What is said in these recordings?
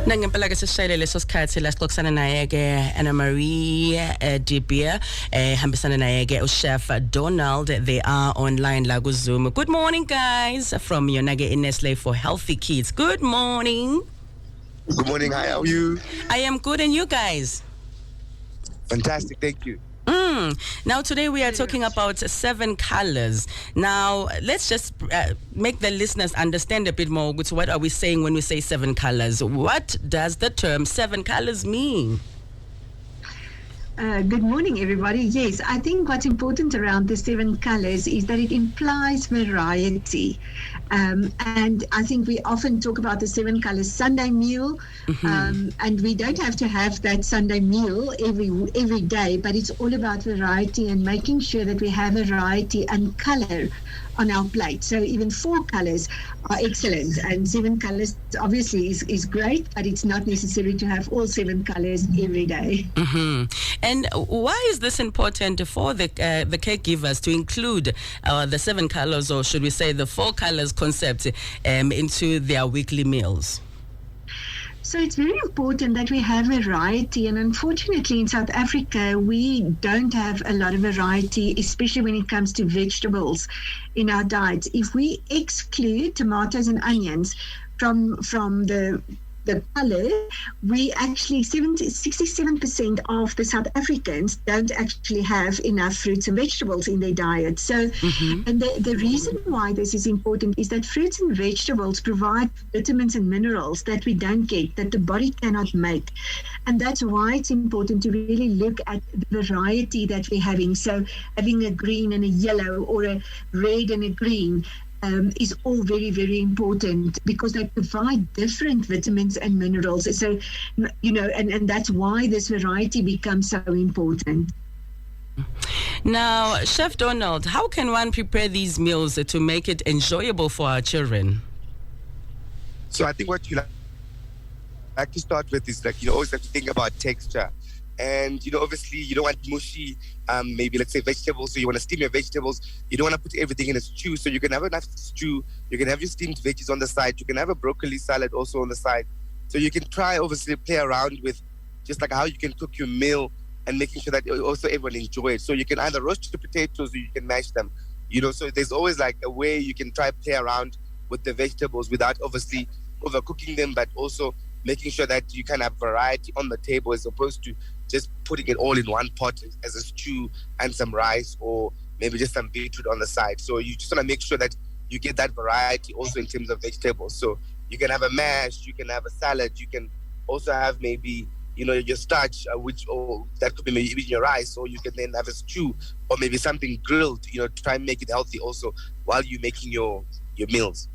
Nangempela ke sishayele leso sikhathi la sixoxisana naye ke Anna Marie Dibia hambisana naye ke uChef Donald. They are online la ku Zoom. Good morning guys from yona ke Nestlé for healthy kids. Good morning. Good morning. Hi, how are you? I am good, and you guys? Fantastic. Thank you. Now today we are talking about 7 colors. Now let's just make the listeners understand a bit more. What are we saying when we say 7 colors? What does the term 7 colors mean? Good morning, everybody. Yes, I think what's important around the 7 colors is that it implies variety. And I think we often talk about the 7 colors Sunday meal, and we don't have to have that Sunday meal every day, but it's all about variety and making sure that we have variety and color on our plate. So even 4 colors are excellent, and 7 colors obviously is great, but it's not necessary to have all 7 colors every day. And why is this important for the caregivers to include the 7 colors, or should we say the 4 colors concept into their weekly meals? So it's very important that we have variety, and unfortunately in South Africa we don't have a lot of variety, especially when it comes to vegetables in our diets. If we exclude tomatoes and onions from the color, we actually 67% of the South Africans don't actually have enough fruits and vegetables in their diet. So, and the reason why this is important is that fruits and vegetables provide vitamins and minerals that we don't get, that the body cannot make. And that's why it's important to really look at the variety that we're having. So having a green and a yellow, or a red and a green, is all very, very important, because they provide different vitamins and minerals. So, and that's why this variety becomes so important. Now, Chef Donald, how can one prepare these meals to make it enjoyable for our children? So I think what you like to start with is, like, you always have to think about texture. And, obviously you don't want mushy, maybe let's say vegetables. So you want to steam your vegetables. You don't want to put everything in a stew. So you can have a nice stew. You can have your steamed veggies on the side. You can have a broccoli salad also on the side. So you can try, obviously, play around with just like how you can cook your meal and making sure that also everyone enjoy it. So you can either roast your potatoes or you can mash them. So there's always like a way you can try play around with the vegetables without obviously overcooking them, but also making sure that you can have variety on the table, as opposed to just putting it all in one pot as a stew and some rice, or maybe just some beetroot on the side. So you just want to make sure that you get that variety also in terms of vegetables. So you can have a mash, you can have a salad, you can also have maybe, your starch, or that could be maybe even your rice, or you can then have a stew, or maybe something grilled, try and make it healthy also while you're making your meals.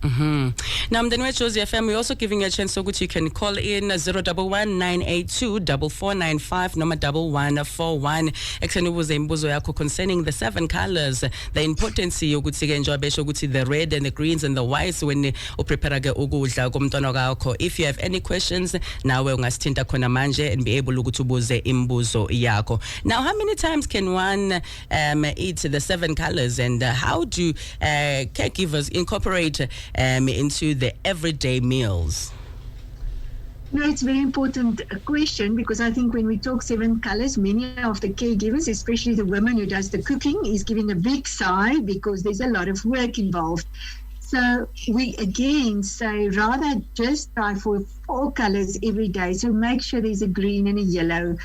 Now, Mdeni Josie FM, we're also giving you a chance so good you can call in 011-982-4495 noma 1141 ekseni ubuze imbuzo yakho concerning the 7 colors, the importance yokuthi ke njengoba besho ukuthi the red and the greens and the whites when uprepare ke ukudla komntwana wakho. If you have any questions, nawe ungasithinta khona manje and be able ukuthi ubuze imbuzo yakho. Now, how many times can one eat the 7 colors, and how do caregivers incorporate into the everyday meals? No, it's a very important question, because I think when we talk 7 colors, many of the caregivers, especially the woman who does the cooking, is giving a big sigh because there's a lot of work involved. So we again say rather just try for 4 colors every day. So make sure there's a green and a yellow,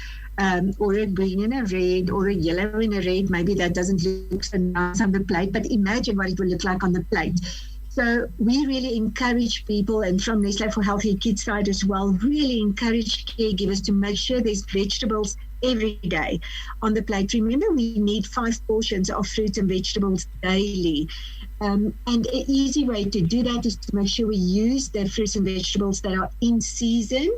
or a green and a red, or a yellow and a red. Maybe that doesn't look so nice on the plate, but imagine what it will look like on the plate. So we really encourage people, and from Nestlé for Healthy Kids side as well, really encourage caregivers to make sure there's vegetables every day on the plate. Remember, we need 5 portions of fruits and vegetables daily. And an easy way to do that is to make sure we use the fruits and vegetables that are in season.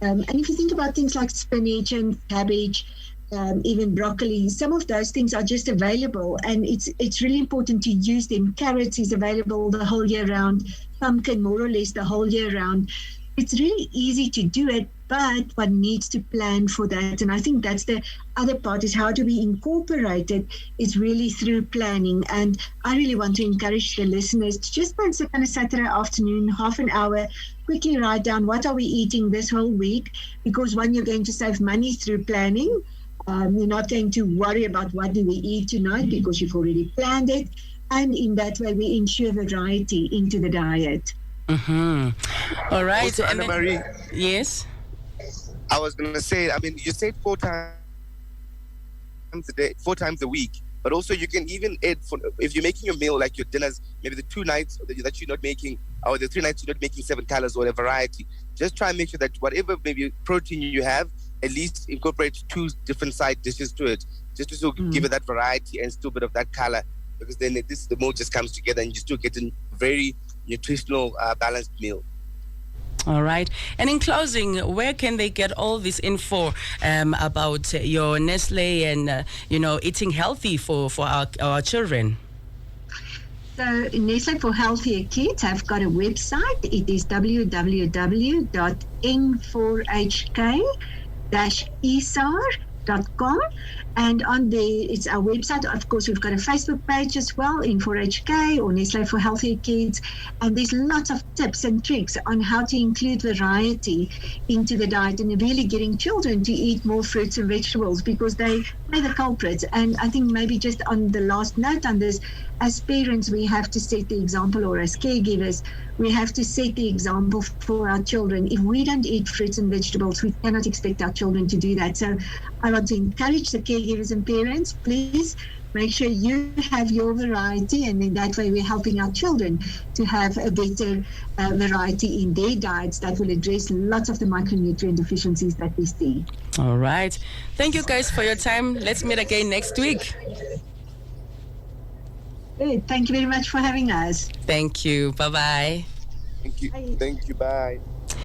And if you think about things like spinach and cabbage, even broccoli, some of those things are just available, and it's really important to use them. Carrots is available the whole year round, pumpkin more or less the whole year round. It's really easy to do it, but one needs to plan for that. And I think that's the other part, is how do we incorporate it? It's really through planning. And I really want to encourage the listeners to just spend some kind of Saturday afternoon, half an hour, quickly write down what are we eating this whole week, because one, you're going to save money through planning. You're not going to worry about what do we eat tonight because you've already planned it. And in that way, we ensure variety into the diet. All right. Also, Anna Marie. Yes. I was going to say, I mean, you said 4 times a day, 4 times a week, but also you can even add, if you're making your meal, like your dinners, maybe the 2 nights that you're not making, or the 3 nights you're not making 7 colors or a variety, just try and make sure that whatever maybe protein you have, at least incorporate 2 different side dishes to it, just to give it that variety and still a bit of that color, because then the meal just comes together and you still get a very nutritional, balanced meal. All right. And in closing, where can they get all this info about your Nestlé and, eating healthy for our children? So Nestlé for Healthier Kids have got a website. It is www.n4hk-esar.com. And on it's our website. Of course, we've got a Facebook page as well, N4HK or Nestlé for Healthier Kids. And there's lots of tips and tricks on how to include variety into the diet and really getting children to eat more fruits and vegetables, because they're the culprits. And I think maybe just on the last note on this, as parents, we have to set the example, or as caregivers, we have to set the example for our children. If we don't eat fruits and vegetables, we cannot expect our children to do that. So I want to encourage the caregivers and parents, please make sure you have your variety, and in that way we're helping our children to have a better variety in their diets that will address lots of the micronutrient deficiencies that we see. All right. Thank you guys for your time. Let's meet again next week. Good. Thank you very much for having us. Thank you. Bye-bye. Thank you. Thank you. Bye.